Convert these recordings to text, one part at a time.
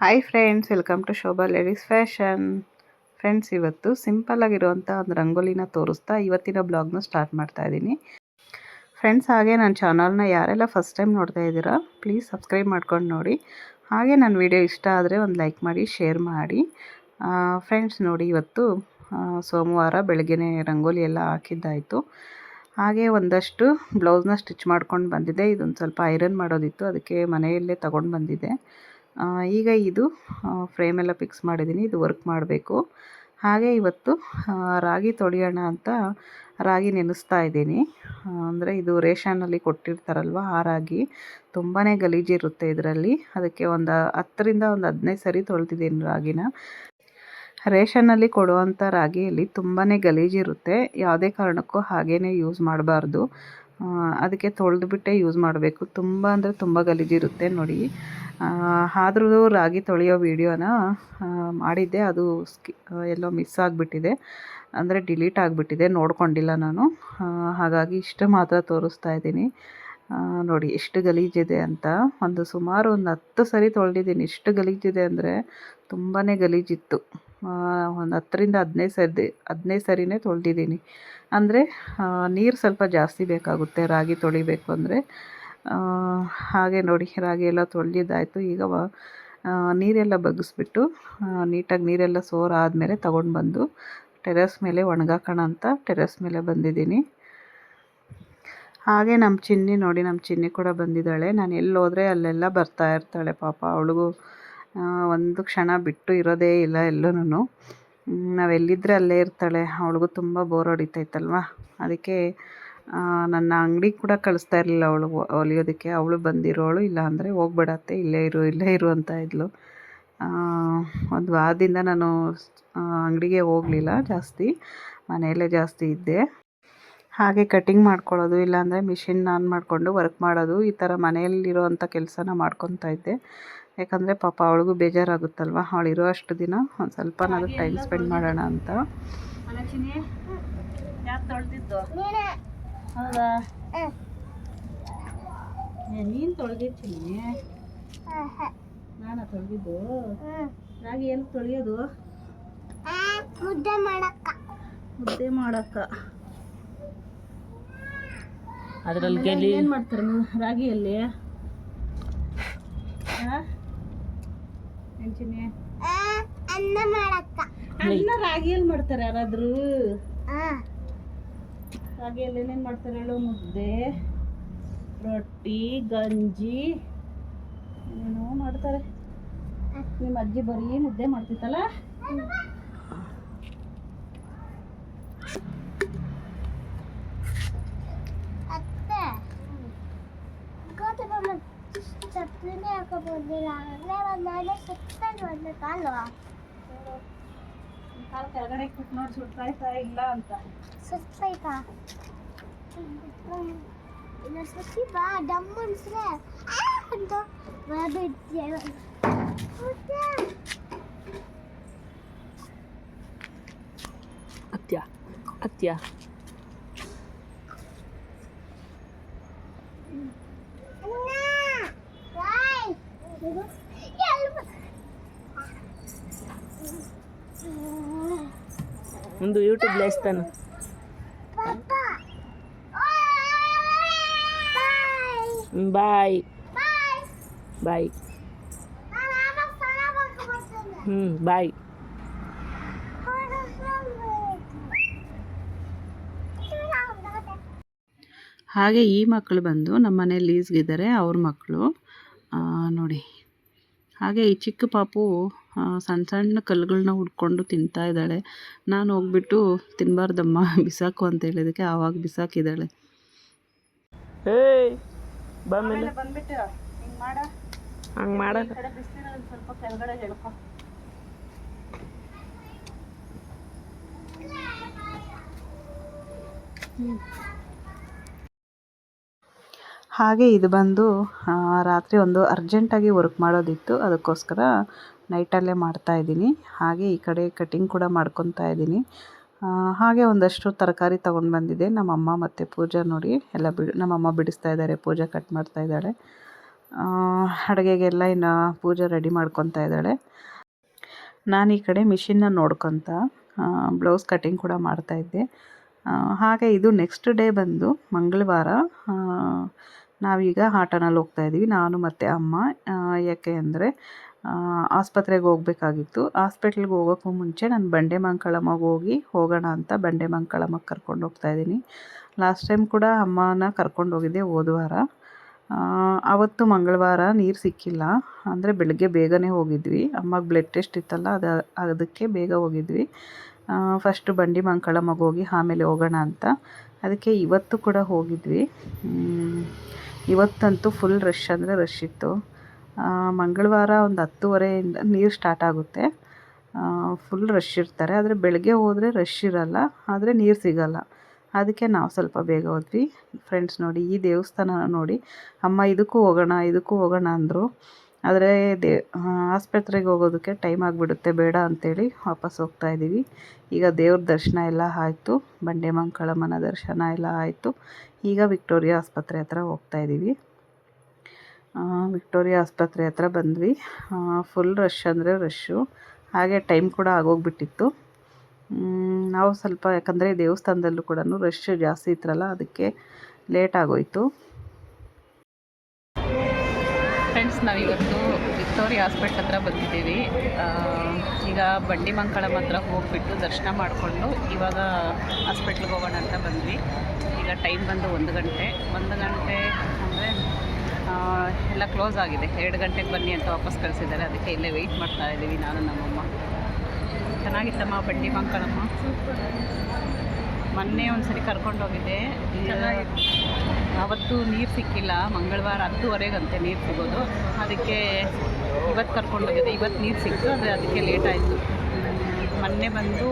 Hi friends, welcome to Shobha ladies fashion. Friends, ಇವತ್ತು simple ಆಗಿರುವಂಥ ಒಂದು ರಂಗೋಲಿನ ತೋರಿಸ್ತಾ ಇವತ್ತಿನ ಬ್ಲಾಗ್ನ ಸ್ಟಾರ್ಟ್ ಮಾಡ್ತಾ ಇದ್ದೀನಿ. ಫ್ರೆಂಡ್ಸ್, ಹಾಗೆ ನನ್ನ ಚಾನಲ್ನ ಯಾರೆಲ್ಲ ಫಸ್ಟ್ ಟೈಮ್ ನೋಡ್ತಾ ಇದ್ದೀರಾ ಪ್ಲೀಸ್ ಸಬ್ಸ್ಕ್ರೈಬ್ ಮಾಡ್ಕೊಂಡು ನೋಡಿ. ಹಾಗೆ ನನ್ನ ವಿಡಿಯೋ ಇಷ್ಟ ಆದರೆ ಒಂದು ಲೈಕ್ ಮಾಡಿ, ಶೇರ್ ಮಾಡಿ. ಫ್ರೆಂಡ್ಸ್ ನೋಡಿ, ಇವತ್ತು ಸೋಮವಾರ ಬೆಳಗ್ಗೆನೇ ರಂಗೋಲಿ ಎಲ್ಲ ಹಾಕಿದ್ದಾಯಿತು. ಹಾಗೆ ಒಂದಷ್ಟು ಬ್ಲೌಸ್ನ ಸ್ಟಿಚ್ ಮಾಡ್ಕೊಂಡು ಬಂದಿದ್ದೆ. ಇದೊಂದು ಸ್ವಲ್ಪ ಐರನ್ ಮಾಡೋದಿತ್ತು, ಅದಕ್ಕೆ ಮನೆಯಲ್ಲೇ ತಗೊಂಡು ಬಂದಿದ್ದೆ. ಈಗ ಇದು ಫ್ರೇಮೆಲ್ಲ ಫಿಕ್ಸ್ ಮಾಡಿದ್ದೀನಿ, ಇದು ವರ್ಕ್ ಮಾಡಬೇಕು. ಹಾಗೆ ಇವತ್ತು ರಾಗಿ ತೊಳೆಯೋಣ ಅಂತ ರಾಗಿ ನೆನೆಸ್ತಾ ಇದ್ದೀನಿ. ಅಂದರೆ ಇದು ರೇಷನ್ನಲ್ಲಿ ಕೊಟ್ಟಿರ್ತಾರಲ್ವ, ಆ ರಾಗಿ ತುಂಬಾ ಗಲೀಜಿರುತ್ತೆ ಇದರಲ್ಲಿ. ಅದಕ್ಕೆ ಒಂದು 10ರಿಂದ 15 ಸರಿ ತೊಳೆದಿದ್ದೀನಿ ರಾಗಿನ. ರೇಷನ್ನಲ್ಲಿ ಕೊಡುವಂಥ ರಾಗಿಯಲ್ಲಿ ತುಂಬಾ ಗಲೀಜಿರುತ್ತೆ, ಯಾವುದೇ ಕಾರಣಕ್ಕೂ ಹಾಗೇ ಯೂಸ್ ಮಾಡಬಾರ್ದು. ಅದಕ್ಕೆ ತೊಳೆದುಬಿಟ್ಟೆ ಯೂಸ್ ಮಾಡಬೇಕು. ತುಂಬ ಅಂದರೆ ತುಂಬ ಗಲೀಜಿರುತ್ತೆ ನೋಡಿ. ಆದರೂ ರಾಗಿ ತೊಳೆಯೋ ವಿಡಿಯೋನ ಮಾಡಿದ್ದೆ, ಅದು ಎಲ್ಲೋ ಮಿಸ್ ಆಗಿಬಿಟ್ಟಿದೆ, ಅಂದರೆ ಡಿಲೀಟ್ ಆಗಿಬಿಟ್ಟಿದೆ, ನೋಡ್ಕೊಂಡಿಲ್ಲ ನಾನು. ಹಾಗಾಗಿ ಇಷ್ಟು ಮಾತ್ರ ತೋರಿಸ್ತಾ ಇದ್ದೀನಿ. ನೋಡಿ ಎಷ್ಟು ಗಲೀಜಿದೆ ಅಂತ. ಸುಮಾರು ಒಂದು 10 ಸರಿ ತೊಳೆದಿದ್ದೀನಿ. ಎಷ್ಟು ಗಲೀಜಿದೆ ಅಂದರೆ ತುಂಬಾ ಗಲೀಜಿತ್ತು. ಒಂದು 10ರಿಂದ 15 ಸರಿನೇ ತೊಳೆದಿದ್ದೀನಿ. ಅಂದರೆ ನೀರು ಸ್ವಲ್ಪ ಜಾಸ್ತಿ ಬೇಕಾಗುತ್ತೆ ರಾಗಿ ತೊಳಿಬೇಕು ಅಂದರೆ. ಹಾಗೆ ನೋಡಿ, ರಾಗಿ ಎಲ್ಲ ತೊಳೆದಿದ್ದಾಯಿತು. ಈಗ ನೀರೆಲ್ಲ ಬಗ್ಗಿಸ್ಬಿಟ್ಟು ನೀಟಾಗಿ ನೀರೆಲ್ಲ ಸೋರಾದಮೇಲೆ ತಗೊಂಡು ಬಂದು ಟೆರೆಸ್ ಮೇಲೆ ಒಣಗಾಕೋಣ ಅಂತ ಟೆರೆಸ್ ಮೇಲೆ ಬಂದಿದ್ದೀನಿ. ಹಾಗೆ ನಮ್ಮ ಚಿನ್ನಿ ನೋಡಿ, ನಮ್ಮ ಚಿನ್ನಿ ಕೂಡ ಬಂದಿದ್ದಾಳೆ. ನಾನು ಎಲ್ಲೋದ್ರೆ ಅಲ್ಲೆಲ್ಲ ಬರ್ತಾ ಇರ್ತಾಳೆ. ಪಾಪ ಅವಳಿಗೂ ಒಂದು ಕ್ಷಣ ಬಿಟ್ಟು ಇರೋದೇ ಇಲ್ಲ ಎಲ್ಲೂ. ನಾವೆಲ್ಲಿದ್ದರೆ ಅಲ್ಲೇ ಇರ್ತಾಳೆ. ಅವಳಿಗೂ ತುಂಬ ಬೋರ್ ಹೊಡಿತೈತಲ್ವ, ಅದಕ್ಕೆ ನನ್ನ ಅಂಗಡಿಗೆ ಕೂಡ ಕಳಿಸ್ತಾ ಇರಲಿಲ್ಲ ಅವಳು ಹೊಲಿಯೋದಕ್ಕೆ. ಅವಳು ಬಂದಿರೋಳು, ಇಲ್ಲ ಅಂದರೆ ಹೋಗ್ಬಿಡತ್ತೆ, ಇಲ್ಲೇ ಇರು ಅಂತ ಇದ್ಲು. ಒಂದು ವಾರದಿಂದ ನಾನು ಅಂಗಡಿಗೆ ಹೋಗಲಿಲ್ಲ ಜಾಸ್ತಿ, ಮನೆಯಲ್ಲೇ ಜಾಸ್ತಿ ಇದ್ದೆ. ಹಾಗೆ ಕಟಿಂಗ್ ಮಾಡ್ಕೊಳ್ಳೋದು, ಇಲ್ಲಾಂದರೆ ಮಿಷಿನ್ ಆನ್ ಮಾಡಿಕೊಂಡು ವರ್ಕ್ ಮಾಡೋದು, ಈ ಥರ ಮನೆಯಲ್ಲಿರೋವಂಥ ಕೆಲಸನ ಮಾಡ್ಕೊತಾ ಇದ್ದೆ. ಯಾಕಂದರೆ ಪಾಪ ಅವಳಿಗೂ ಬೇಜಾರಾಗುತ್ತಲ್ವ, ಅವಳಿರೋ ಅಷ್ಟು ದಿನ ಒಂದು ಸ್ವಲ್ಪನಾದರೂ ಟೈಮ್ ಸ್ಪೆಂಡ್ ಮಾಡೋಣ ಅಂತ. ಹೌದಾ, ನೀನು ತೊಳೆದಿರ್ತೀನಿ, ನಾನು ತೊಳೆದಿದ್ದು. ರಾಗಿ ಏನು ತೊಳೆಯೋದು? ಮುದ್ದೆ ಮಾಡಕ್ಕ. ಅದರಲ್ಲಿ ಏನು ಮಾಡ್ತಾರೆ ನೀವು ರಾಗಿಯಲ್ಲಿ? ಅನ್ನ ರಾಗಿಯಲ್ಲಿ ಮಾಡ್ತಾರೆ ಯಾರಾದರೂ? ರಾಗಿಯಲ್ಲಿ ಏನೇನು ಮಾಡ್ತಾರೆ ಹೇಳು? ಮುದ್ದೆ, ರೊಟ್ಟಿ, ಗಂಜಿ ಏನೇನೋ ಮಾಡ್ತಾರೆ. ನಿಮ್ಮ ಅಜ್ಜಿ ಬರೀ ಮುದ್ದೆ ಮಾಡ್ತಿತ್ತಲ್ಲ. ಕಾಲು ಕೆಳಗಡೆ ಕುಟ್ ನೋಡಿ, ಸುಟ್ಟಾಯ್ತಾ ಇಲ್ಲ ಅಂತ. ಸುಟ್ಟಾಯ್ತಾ? ಸುತ್ತಿ ಬಾ, ಡಮ್ ಅನ್ಸ್ರೆ ಅಂತ ಅತ್ಯ ಒಂದು ಯೂಟ್ಯೂಬ್ ಲೇಸ್ತಾನು. ಬಾಯ್ ಬಾಯ್. ಬಾಯ್. ಹಾಗೆ ಈ ಮಕ್ಕಳು ಬಂದು ನಮ್ಮ ಮನೇಲಿ ಲೀಸ್ಗಿದ್ದಾರೆ, ಅವ್ರ ಮಕ್ಕಳು ನೋಡಿ. ಹಾಗೆ ಈ ಚಿಕ್ಕ ಪಾಪು ಸಣ್ಣ ಸಣ್ಣ ಕಲ್ಲುಗಳನ್ನ ಹುಡ್ಕೊಂಡು ತಿಂತಾ ಇದ್ದಾಳೆ. ನಾನು ಹೋಗ್ಬಿಟ್ಟು ತಿನ್ನಬಾರ್ದಮ್ಮ ಬಿಸಾಕು ಅಂತ ಹೇಳಿದಕ್ಕೆ ಆವಾಗ ಬಿಸಾಕಿದ್ದಾಳೆ. ಬಂದ್ಬಿಟ್ಟು ಹಂಗೆ ಮಾಡ ಸ್ವಲ್ಪ ಕೆಳಗಡೆ ಹೇಳ್ಕೊ. ಹಾಗೆ ಇದು ಬಂದು ರಾತ್ರಿ ಒಂದು ಅರ್ಜೆಂಟಾಗಿ ವರ್ಕ್ ಮಾಡೋದಿತ್ತು, ಅದಕ್ಕೋಸ್ಕರ ನೈಟಲ್ಲೇ ಮಾಡ್ತಾಯಿದ್ದೀನಿ. ಹಾಗೆ ಈ ಕಡೆ ಕಟಿಂಗ್ ಕೂಡ ಮಾಡ್ಕೊತಾ ಇದ್ದೀನಿ. ಹಾಗೆ ಒಂದಷ್ಟು ತರಕಾರಿ ತೊಗೊಂಡು ಬಂದಿದ್ದೆ. ನಮ್ಮಮ್ಮ ಮತ್ತು ಪೂಜಾ ನೋಡಿ ಎಲ್ಲ ನಮ್ಮಮ್ಮ ಬಿಡಿಸ್ತಾ ಇದ್ದಾರೆ, ಪೂಜಾ ಕಟ್ ಮಾಡ್ತಾ ಇದ್ದಾಳೆ. ಅಡುಗೆಗೆಲ್ಲ ಇನ್ನು ಪೂಜೆ ರೆಡಿ ಮಾಡ್ಕೊತಾ ಇದ್ದಾಳೆ. ನಾನು ಈ ಕಡೆ ಮಿಷಿನ್ನ ನೋಡ್ಕೊತ ಬ್ಲೌಸ್ ಕಟಿಂಗ್ ಕೂಡ ಮಾಡ್ತಾಯಿದ್ದೆ. ಹಾಗೆ ಇದು ನೆಕ್ಸ್ಟ್ ಡೇ ಬಂದು ಮಂಗಳವಾರ. ನಾವೀಗ ಆಟೋನಲ್ಲಿ ಹೋಗ್ತಾಯಿದ್ವಿ, ನಾನು ಮತ್ತು ಅಮ್ಮ. ಯಾಕೆ ಅಂದರೆ ಆಸ್ಪತ್ರೆಗೆ ಹೋಗ್ಬೇಕಾಗಿತ್ತು. ಹಾಸ್ಪಿಟ್ಲಿಗೆ ಹೋಗೋಕ್ಕೂ ಮುಂಚೆ ನಾನು ಬಂಡೆಮಂಕಳಮ್ಮಗೆ ಹೋಗೋಣ ಅಂತ ಬಂಡೆಮಂಕಳಮ್ಮಗೆ ಕರ್ಕೊಂಡು ಹೋಗ್ತಾಯಿದ್ದೀನಿ. ಲಾಸ್ಟ್ ಟೈಮ್ ಕೂಡ ಅಮ್ಮನ ಕರ್ಕೊಂಡು ಹೋಗಿದ್ದೆ ಹೋದ ವಾರ. ಆವತ್ತು ಮಂಗಳವಾರ ನೀರು ಸಿಕ್ಕಿಲ್ಲ, ಅಂದರೆ ಬೆಳಗ್ಗೆ ಬೇಗನೆ ಹೋಗಿದ್ವಿ. ಅಮ್ಮಗೆ ಬ್ಲಡ್ ಟೆಸ್ಟ್ ಇತ್ತಲ್ಲ, ಅದಕ್ಕೆ ಬೇಗ ಹೋಗಿದ್ವಿ. ಫಸ್ಟು ಬಂಡೆಮಂಕಳಮ್ಮಗೆ ಹೋಗಿ ಆಮೇಲೆ ಹೋಗೋಣ ಅಂತ. ಅದಕ್ಕೆ ಇವತ್ತು ಕೂಡ ಹೋಗಿದ್ವಿ. ಇವತ್ತಂತೂ ಫುಲ್ ರಶ್ ಅಂದರೆ ರಶ್ ಇತ್ತು. ಮಂಗಳವಾರ ಒಂದು 10:30ಇಂದ ನೀರು ಸ್ಟಾರ್ಟ್ ಆಗುತ್ತೆ. ಫುಲ್ ರಶ್ ಇರ್ತಾರೆ. ಆದರೆ ಬೆಳಗ್ಗೆ ಹೋದರೆ ರಶ್ ಇರಲ್ಲ, ಆದರೆ ನೀರು ಸಿಗಲ್ಲ. ಅದಕ್ಕೆ ನಾವು ಸ್ವಲ್ಪ ಬೇಗ ಹೋದ್ವಿ. ಫ್ರೆಂಡ್ಸ್ ನೋಡಿ, ಈ ದೇವಸ್ಥಾನ ನೋಡಿ. ಅಮ್ಮ ಇದಕ್ಕೂ ಹೋಗೋಣ ಅಂದರು. ಆದರೆ ಆಸ್ಪತ್ರೆಗೆ ಹೋಗೋದಕ್ಕೆ ಟೈಮ್ ಆಗಿಬಿಡುತ್ತೆ, ಬೇಡ ಅಂಥೇಳಿ ವಾಪಸ್ ಹೋಗ್ತಾಯಿದ್ದೀವಿ. ಈಗ ದೇವ್ರ ದರ್ಶನ ಎಲ್ಲ ಆಯಿತು, ಬಂಡೆಮಂಕಳಮ್ಮನ ದರ್ಶನ ಎಲ್ಲ ಆಯಿತು. ಈಗ ವಿಕ್ಟೋರಿಯಾ ಆಸ್ಪತ್ರೆ ಹತ್ರ ಹೋಗ್ತಾಯಿದ್ದೀವಿ. ವಿಕ್ಟೋರಿಯಾ ಆಸ್ಪತ್ರೆ ಹತ್ರ ಬಂದ್ವಿ. ಫುಲ್ ರಶ್ ಅಂದರೆ ರಶ್ಶು. ಹಾಗೆ ಟೈಮ್ ಕೂಡ ಆಗೋಗ್ಬಿಟ್ಟಿತ್ತು. ನಾವು ಸ್ವಲ್ಪ, ಯಾಕಂದರೆ ದೇವಸ್ಥಾನದಲ್ಲೂ ಕೂಡ ರಶ್ ಜಾಸ್ತಿ ಇತ್ತರಲ್ಲ, ಅದಕ್ಕೆ ಲೇಟ್ ಆಗೋಯಿತು. ಫ್ರೆಂಡ್ಸ್, ನಾವಿವತ್ತು ವಿಕ್ಟೋರಿಯಾ ಹಾಸ್ಪಿಟ್ಲ್ ಹತ್ರ ಬಂದಿದ್ದೀವಿ. ಈಗ ಬಂಡೆಮಂಕಳಮ್ಮ ಹತ್ರ ಹೋಗಿಬಿಟ್ಟು ದರ್ಶನ ಮಾಡಿಕೊಂಡು ಇವಾಗ ಹಾಸ್ಪಿಟ್ಲಿಗೆ ಹೋಗೋಣ ಅಂತ ಬಂದ್ವಿ. ಈಗ ಟೈಮ್ ಬಂದು 1 ಗಂಟೆ ಅಂದರೆ ಎಲ್ಲ ಕ್ಲೋಸ್ ಆಗಿದೆ. 2 ಗಂಟೆಗೆ ಬನ್ನಿ ಅಂತ ವಾಪಸ್ ಕಳಿಸಿದ್ದಾರೆ. ಅದಕ್ಕೆ ಇಲ್ಲೇ ವೆಯ್ಟ್ ಮಾಡ್ತಾ ಇದ್ದೀವಿ ನಾನು ನಮ್ಮಮ್ಮ. ಚೆನ್ನಾಗಿತ್ತಮ್ಮ ಬಂಡೆಮಂಕಳಮ್ಮ. ಮೊನ್ನೆ ಒಂದು ಸರಿ ಕರ್ಕೊಂಡು ಹೋಗಿದ್ದೆ. ಅವತ್ತು ನೀರು ಸಿಕ್ಕಿಲ್ಲ, ಮಂಗಳವಾರ 10:30ಗಂತೆ ನೀರು ಸಿಗೋದು. ಅದಕ್ಕೆ ಇವತ್ತು ಕರ್ಕೊಂಡು ಹೋಗಿದ್ದೆ. ಇವತ್ತು ನೀರು ಸಿಕ್ತು, ಆದರೆ ಅದಕ್ಕೆ ಲೇಟ್ ಆಯಿತು. ಮೊನ್ನೆ ಬಂದು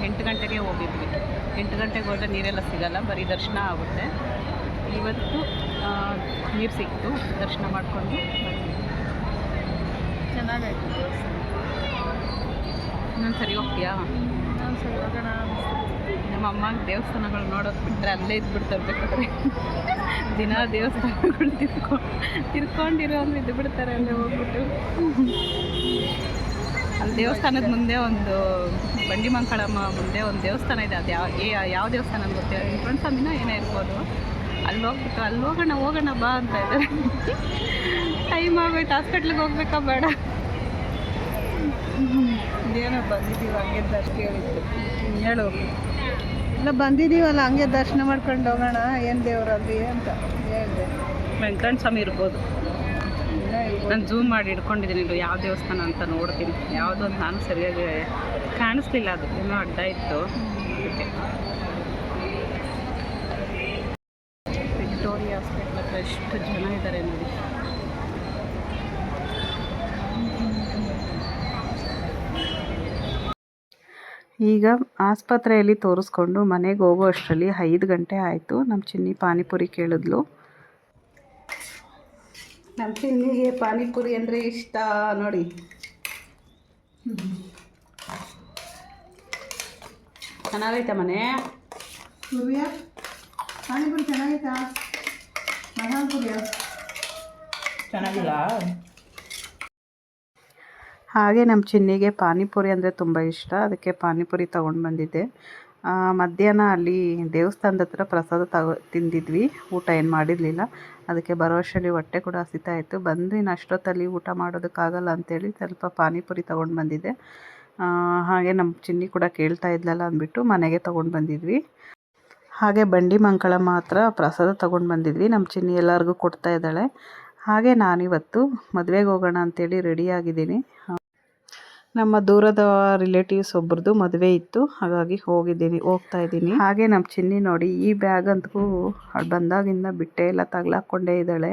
8 ಗಂಟೆಗೆ ಹೋಗಿದ್ವಿ. 8 ಗಂಟೆಗೆ ಹೋದರೆ ನೀರೆಲ್ಲ ಸಿಗಲ್ಲ, ಬರೀ ದರ್ಶನ ಆಗುತ್ತೆ. ಇವತ್ತು ನೀರು ಸಿಕ್ತು, ದರ್ಶನ ಮಾಡಿಕೊಂಡು ಚೆನ್ನಾಗಾಯ್ತು. ಇನ್ನೊಂದು ಸರಿ ಹೋಗ್ತೀಯಾ? ಇನ್ನೊಂದು ಸರಿ ಹೋಗೋಣ. ನಮ್ಮ ಅಮ್ಮಗೆ ದೇವಸ್ಥಾನಗಳು ನೋಡೋದು ಬಿಟ್ಟರೆ ಅಲ್ಲೇ ಇದ್ಬಿಡ್ತಾರೆ. ಬೇಕಾದ್ರೆ ದಿನ ದೇವಸ್ಥಾನಗಳು ತಿರ್ಕೊಂಡಿರೋ ಅಂದ್ರೆ ಇದು ಬಿಡ್ತಾರೆ ಅಲ್ಲೇ ಹೋಗ್ಬಿಟ್ಟು. ಅಲ್ಲಿ ದೇವಸ್ಥಾನದ ಮುಂದೆ ಒಂದು ಬಂಡೆಮಂಕಳಮ್ಮ ಮುಂದೆ ಒಂದು ದೇವಸ್ಥಾನ ಇದೆ. ಅದು ಯಾವ ದೇವಸ್ಥಾನ ಅಂತ ಗೊತ್ತಿಲ್ಲ, ಫ್ರೆಂಡ್ಸ್ ಸ್ವಾಮಿನ ಏನೋ ಇರ್ಬೋದು. ಅಲ್ಲಿ ಹೋಗ್ಬಿಟ್ಟು ಅಲ್ಲಿ ಹೋಗೋಣ ಬಾ ಅಂತ ಇದ್ದಾರೆ. ಟೈಮ್ ಆಗೋಯ್ತು, ಹಾಸ್ಪಿಟ್ಲಿಗೆ ಹೋಗ್ಬೇಕಾ ಬೇಡ? ಏನೋ ಬಂದಿದ್ದೀವಿ, ಹಂಗೆ ದರ್ಶನ ಹೇಳಿತ್ತು. ಹೇಳು. ಇಲ್ಲ, ಬಂದಿದ್ದೀವಲ್ಲ, ಹಂಗೆ ದರ್ಶನ ಮಾಡ್ಕೊಂಡು ಹೋಗೋಣ. ಏನು ದೇವರಲ್ಲಿ ಅಂತ ಹೇಳಿದೆ. ವೆಂಕಟ ಸ್ವಾಮಿ ಇರ್ಬೋದು. ನಾನು ಝೂಮ್ ಮಾಡಿ ಇಟ್ಕೊಂಡಿದ್ದೀನಿ, ಇದು ಯಾವ ದೇವಸ್ಥಾನ ಅಂತ ನೋಡ್ತೀನಿ. ಯಾವುದು ಅಂತ ನಾನು ಸರಿಯಾಗಿ ಕಾಣಿಸ್ಲಿಲ್ಲ, ಅದು ಏನೋ ಅಡ್ಡ ಇತ್ತು. ವಿಕ್ಟೋರಿಯಾ ಹಾಸ್ಪಿಟ್ಲ್ ಹತ್ರ ಎಷ್ಟು ಜನ ಇದ್ದಾರೆ ನೋಡಿ. ಈಗ ಆಸ್ಪತ್ರೆಯಲ್ಲಿ ತೋರಿಸ್ಕೊಂಡು ಮನೆಗೆ ಹೋಗೋ ಅಷ್ಟರಲ್ಲಿ 5 ಗಂಟೆ ಆಯಿತು. ನಮ್ಮ ಚಿನ್ನಿ ಪಾನಿಪುರಿ ಕೇಳಿದ್ಲು. ನಮ್ಮ ಚಿನ್ನಿಗೆ ಪಾನಿಪುರಿ ಅಂದರೆ ಇಷ್ಟ ನೋಡಿ. ಚೆನ್ನಾಗೈತಾ ಮನೆ? ಪಾನಿಪುರಿ ಚೆನ್ನಾಗೈತಾ? ಮಸಾಲೆ ಚೆನ್ನಾಗಿಲ್ಲ. ಹಾಗೆ ನಮ್ಮ ಚಿನ್ನಿಗೆ ಪಾನಿಪುರಿ ಅಂದರೆ ತುಂಬ ಇಷ್ಟ. ಅದಕ್ಕೆ ಪಾನಿಪುರಿ ತೊಗೊಂಡು ಬಂದಿದ್ದೆ. ಮಧ್ಯಾಹ್ನ ಅಲ್ಲಿ ದೇವಸ್ಥಾನದ ಹತ್ರ ಪ್ರಸಾದ ತಿಂದಿದ್ವಿ. ಊಟ ಏನು ಮಾಡಿರಲಿಲ್ಲ. ಅದಕ್ಕೆ ಬರೋ ಅಷ್ಟರಲ್ಲಿ ಹೊಟ್ಟೆ ಕೂಡ ಹಸಿತಾ ಇತ್ತು. ಬಂದು ಇನ್ನು ಅಷ್ಟೊತ್ತಲ್ಲಿ ಊಟ ಮಾಡೋದಕ್ಕಾಗಲ್ಲ ಅಂಥೇಳಿ ಸ್ವಲ್ಪ ಪಾನಿಪುರಿ ತೊಗೊಂಡು ಬಂದಿದ್ದೆ. ಹಾಗೆ ನಮ್ಮ ಚಿನ್ನಿ ಕೂಡ ಕೇಳ್ತಾ ಇದ್ಲಲ್ಲ ಅಂದ್ಬಿಟ್ಟು ಮನೆಗೆ ತೊಗೊಂಡು ಬಂದಿದ್ವಿ. ಹಾಗೆ ಬಂಡೆಮಂಕಳಮ್ಮ ಹತ್ರ ಪ್ರಸಾದ ತೊಗೊಂಡು ಬಂದಿದ್ವಿ. ನಮ್ಮ ಚಿನ್ನಿ ಎಲ್ಲರಿಗೂ ಕೊಡ್ತಾ ಇದ್ದಾಳೆ. ಹಾಗೆ ನಾನಿವತ್ತು ಮದುವೆಗೆ ಹೋಗೋಣ ಅಂಥೇಳಿ ರೆಡಿಯಾಗಿದ್ದೀನಿ. ನಮ್ಮ ದೂರದ ರಿಲೇಟಿವ್ಸ್ ಒಬ್ರದ್ದು ಮದುವೆ ಇತ್ತು, ಹಾಗಾಗಿ ಹೋಗ್ತಾ ಇದ್ದೀನಿ. ಹಾಗೆ ನಮ್ಮ ಚಿನ್ನಿ ನೋಡಿ, ಈ ಬ್ಯಾಗ್ ಅಂತೂ ಬಂದಾಗಿಂದ ಬಿಟ್ಟೇ ಇಲ್ಲ, ತಗ್ಲಾಕ್ಕೊಂಡೇ ಇದ್ದಾಳೆ.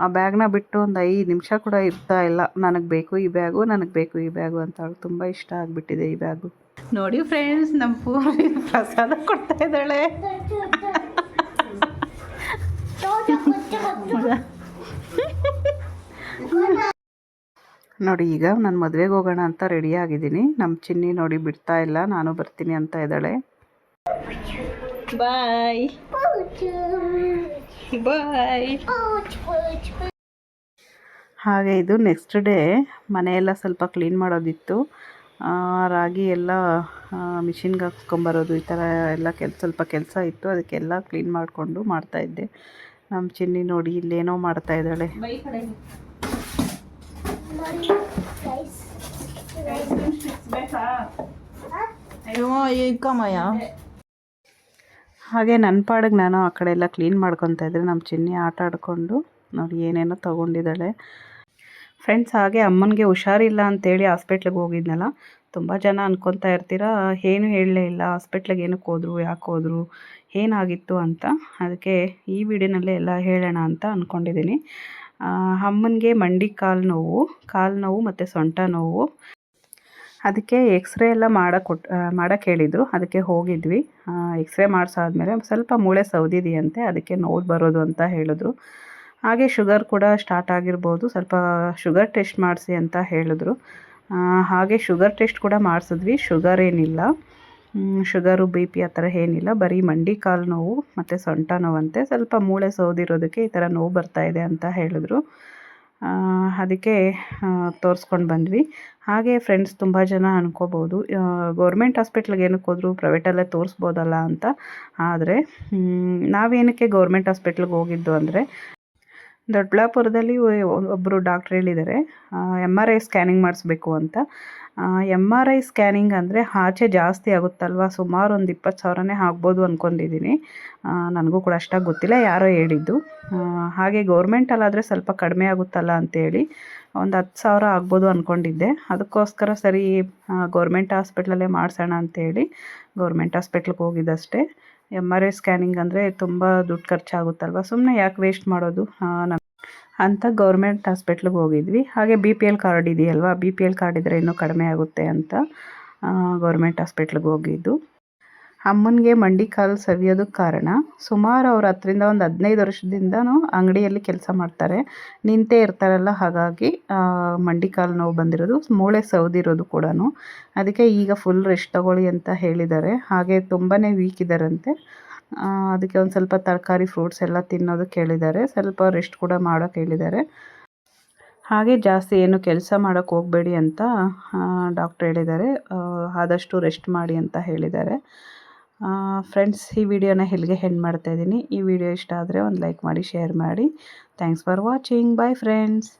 ಆ ಬ್ಯಾಗ್ನ ಬಿಟ್ಟು ಒಂದು 5 ನಿಮಿಷ ಕೂಡ ಇರ್ತಾ ಇಲ್ಲ. ನನಗೆ ಬೇಕು ಈ ಬ್ಯಾಗು, ನನಗೆ ಬೇಕು ಈ ಬ್ಯಾಗು ಅಂತ. ಅವಳು ತುಂಬ ಇಷ್ಟ ಆಗಿಬಿಟ್ಟಿದೆ ಈ ಬ್ಯಾಗು. ನೋಡಿ ಫ್ರೆಂಡ್ಸ್, ನಮ್ಮ ಪೂರ್ಣಿ ಪ್ರಸಾದ ಕೊಡ್ತಾ ಇದ್ದಾಳೆ. ನೋಡಿ, ಈಗ ನಾನು ಮದುವೆಗೆ ಹೋಗೋಣ ಅಂತ ರೆಡಿ ಆಗಿದ್ದೀನಿ. ನಮ್ಮ ಚಿನ್ನಿ ನೋಡಿ ಬಿಡ್ತಾ ಇಲ್ಲ, ನಾನು ಬರ್ತೀನಿ ಅಂತ ಇದ್ದಾಳೆ. ಬಾಯ್ ಬಾಯ್. ಹಾಗೆ ಇದು ನೆಕ್ಸ್ಟ್ ಡೇ ಮನೆಯೆಲ್ಲ ಸ್ವಲ್ಪ ಕ್ಲೀನ್ ಮಾಡೋದಿತ್ತು. ರಾಗಿ ಎಲ್ಲ ಮಿಷಿನ್ಗೆ ಹಾಕ್ಸ್ಕೊಂಬರೋದು ಈ ಥರ ಎಲ್ಲ ಸ್ವಲ್ಪ ಕೆಲಸ ಇತ್ತು. ಅದಕ್ಕೆಲ್ಲ ಕ್ಲೀನ್ ಮಾಡಿಕೊಂಡು ಮಾಡ್ತಾಯಿದ್ದೆ. ನಮ್ಮ ಚಿನ್ನಿ ನೋಡಿ ಇಲ್ಲೇನೋ ಮಾಡ್ತಾಯಿದ್ದಾಳೆ. ಹಾಗೆ ನನ್ನ ಪಾಡಿಗೆ ನಾನು ಆ ಕಡೆ ಎಲ್ಲ ಕ್ಲೀನ್ ಮಾಡ್ಕೊತಾ ಇದ್ದೆ. ನಮ್ಮ ಚಿನ್ನಿ ಆಟ ಆಡಿಕೊಂಡು ನೋಡಿ ಏನೇನೋ ತೊಗೊಂಡಿದ್ದಾಳೆ. ಫ್ರೆಂಡ್ಸ್, ಹಾಗೆ ಅಮ್ಮನಿಗೆ ಹುಷಾರಿಲ್ಲ ಅಂತೇಳಿ ಹಾಸ್ಪಿಟ್ಲಿಗೆ ಹೋಗಿದ್ನಲ್ಲ. ತುಂಬ ಜನ ಅನ್ಕೊತಾ ಇರ್ತೀರಾ ಏನು ಹೇಳಲೇ ಇಲ್ಲ, ಹಾಸ್ಪಿಟ್ಲಿಗೆ ಏನಕ್ಕೆ ಹೋದ್ರು, ಯಾಕೆ ಹೋದ್ರು, ಏನಾಗಿತ್ತು ಅಂತ. ಅದಕ್ಕೆ ಈ ವಿಡಿಯೋನಲ್ಲೇ ಎಲ್ಲ ಹೇಳೋಣ ಅಂತ ಅಂದ್ಕೊಂಡಿದ್ದೀನಿ. ಅಮ್ಮನಿಗೆ ಮಂಡಿ ಕಾಲು ನೋವು ಮತ್ತು ಸೊಂಟ ನೋವು. ಅದಕ್ಕೆ ಎಕ್ಸ್ರೇ ಎಲ್ಲ ಮಾಡೋಕ್ಕೆ ಹೇಳಿದರು. ಅದಕ್ಕೆ ಹೋಗಿದ್ವಿ. ಎಕ್ಸ್ರೇ ಮಾಡಿಸಾದ್ಮೇಲೆ ಸ್ವಲ್ಪ ಮೂಳೆ ಸೌದಿದೆಯಂತೆ, ಅದಕ್ಕೆ ನೋವು ಬರೋದು ಅಂತ ಹೇಳಿದ್ರು. ಹಾಗೆ ಶುಗರ್ ಕೂಡ ಸ್ಟಾರ್ಟ್ ಆಗಿರ್ಬೋದು, ಸ್ವಲ್ಪ ಶುಗರ್ ಟೆಸ್ಟ್ ಮಾಡಿಸಿ ಅಂತ ಹೇಳಿದ್ರು. ಹಾಗೆ ಶುಗರ್ ಟೆಸ್ಟ್ ಕೂಡ ಮಾಡಿಸಿದ್ವಿ. ಶುಗರ್ ಏನಿಲ್ಲ, ಶುಗರು BP ಆ ಥರ ಏನಿಲ್ಲ, ಬರೀ ಮಂಡಿ ಕಾಲು ನೋವು ಮತ್ತು ಸೊಂಟ ನೋವಂತೆ. ಸ್ವಲ್ಪ ಮೂಳೆ ಸೌದಿರೋದಕ್ಕೆ ಈ ಥರ ನೋವು ಬರ್ತಾಯಿದೆ ಅಂತ ಹೇಳಿದ್ರು. ಅದಕ್ಕೆ ತೋರಿಸ್ಕೊಂಡು ಬಂದ್ವಿ. ಹಾಗೆ ಫ್ರೆಂಡ್ಸ್, ತುಂಬ ಜನ ಅನ್ಕೋಬೋದು ಗೌರ್ಮೆಂಟ್ ಹಾಸ್ಪಿಟ್ಲಿಗೆ ಏನಕ್ಕೆ ಹೋದ್ರು, ಪ್ರೈವೇಟಲ್ಲೇ ತೋರಿಸ್ಬೋದಲ್ಲ ಅಂತ. ಆದರೆ ನಾವೇನಕ್ಕೆ ಗೌರ್ಮೆಂಟ್ ಹಾಸ್ಪಿಟ್ಲಿಗೆ ಹೋಗಿದ್ದು ಅಂದರೆ, ದೊಡ್ಡಬಳ್ಳಾಪುರದಲ್ಲಿ ಒಬ್ಬರು ಡಾಕ್ಟ್ರ್ ಹೇಳಿದ್ದಾರೆ MRI ಸ್ಕ್ಯಾನಿಂಗ್ ಮಾಡಿಸ್ಬೇಕು ಅಂತ. MRI ಸ್ಕ್ಯಾನಿಂಗ್ ಅಂದರೆ ಆಚೆ ಜಾಸ್ತಿ ಆಗುತ್ತಲ್ವ, ಸುಮಾರು ಒಂದು 20,000ನೇ ಆಗ್ಬೋದು ಅಂದ್ಕೊಂಡಿದ್ದೀನಿ. ನನಗೂ ಕೂಡ ಅಷ್ಟಾಗಿ ಗೊತ್ತಿಲ್ಲ, ಯಾರೋ ಹೇಳಿದ್ದು. ಹಾಗೆ ಗೌರ್ಮೆಂಟಲ್ಲಾದರೆ ಸ್ವಲ್ಪ ಕಡಿಮೆ ಆಗುತ್ತಲ್ಲ ಅಂತೇಳಿ ಒಂದು 10,000 ಆಗ್ಬೋದು ಅಂದ್ಕೊಂಡಿದ್ದೆ. ಅದಕ್ಕೋಸ್ಕರ ಸರಿ ಗೌರ್ಮೆಂಟ್ ಹಾಸ್ಪಿಟ್ಲಲ್ಲೇ ಮಾಡಿಸೋಣ ಅಂತೇಳಿ ಗೌರ್ಮೆಂಟ್ ಹಾಸ್ಪಿಟ್ಲಿಗೆ ಹೋಗಿದ್ದಷ್ಟೇ. MRI ಸ್ಕ್ಯಾನಿಂಗ್ ಅಂದರೆ ತುಂಬ ದುಡ್ಡು ಖರ್ಚಾಗುತ್ತಲ್ವ, ಸುಮ್ಮನೆ ಯಾಕೆ ವೇಸ್ಟ್ ಮಾಡೋದು ಅಂತ ಗೌರ್ಮೆಂಟ್ ಹಾಸ್ಪಿಟ್ಲಿಗೆ ಹೋಗಿದ್ವಿ. ಹಾಗೆ BPL ಕಾರ್ಡ್ ಇದೆಯಲ್ವ, BPL ಕಾರ್ಡ್ ಇದ್ದರೆ ಇನ್ನೂ ಕಡಿಮೆ ಆಗುತ್ತೆ ಅಂತ ಗೌರ್ಮೆಂಟ್ ಹಾಸ್ಪಿಟ್ಲಿಗೆ ಹೋಗಿದ್ದು. ಅಮ್ಮನಿಗೆ ಮಂಡಿ ಕಾಲು ಸವಿಯೋದಕ್ಕೆ ಕಾರಣ, ಸುಮಾರು ಅವ್ರು 10ರಿಂದ ಒಂದು 15 ವರ್ಷದಿಂದನೂ ಅಂಗಡಿಯಲ್ಲಿ ಕೆಲಸ ಮಾಡ್ತಾರೆ, ನಿಂತೇ ಇರ್ತಾರಲ್ಲ. ಹಾಗಾಗಿ ಮಂಡಿ ಕಾಲು ನೋವು ಬಂದಿರೋದು, ಮೂಳೆ ಸೌದಿರೋದು ಕೂಡ. ಅದಕ್ಕೆ ಈಗ ಫುಲ್ ರೆಸ್ಟ್ ತಗೊಳ್ಳಿ ಅಂತ ಹೇಳಿದ್ದಾರೆ. ಹಾಗೆ ತುಂಬಾ ವೀಕ್ ಇದ್ದಾರಂತೆ. ಅದಕ್ಕೆ ಒಂದು ಸ್ವಲ್ಪ ತರಕಾರಿ, ಫ್ರೂಟ್ಸ್ ಎಲ್ಲ ತಿನ್ನೋದಕ್ಕೆ ಹೇಳಿದ್ದಾರೆ. ಸ್ವಲ್ಪ ರೆಸ್ಟ್ ಕೂಡ ಮಾಡೋಕ್ಕೆ ಹೇಳಿದ್ದಾರೆ. ಹಾಗೆ ಜಾಸ್ತಿ ಏನು ಕೆಲಸ ಮಾಡೋಕ್ಕೆ ಹೋಗಬೇಡಿ ಅಂತ ಡಾಕ್ಟ್ರ್ ಹೇಳಿದ್ದಾರೆ. ಆದಷ್ಟು ರೆಸ್ಟ್ ಮಾಡಿ ಅಂತ ಹೇಳಿದ್ದಾರೆ. ಫ್ರೆಂಡ್ಸ್, ಈ ವಿಡಿಯೋನ ಇಲ್ಲಿಗೆ ಎಂಡ್ ಮಾಡ್ತಾಯಿದ್ದೀನಿ. ಈ ವಿಡಿಯೋ ಇಷ್ಟ ಆದರೆ ಒಂದು ಲೈಕ್ ಮಾಡಿ, ಶೇರ್ ಮಾಡಿ. Thanks for watching. Bye friends.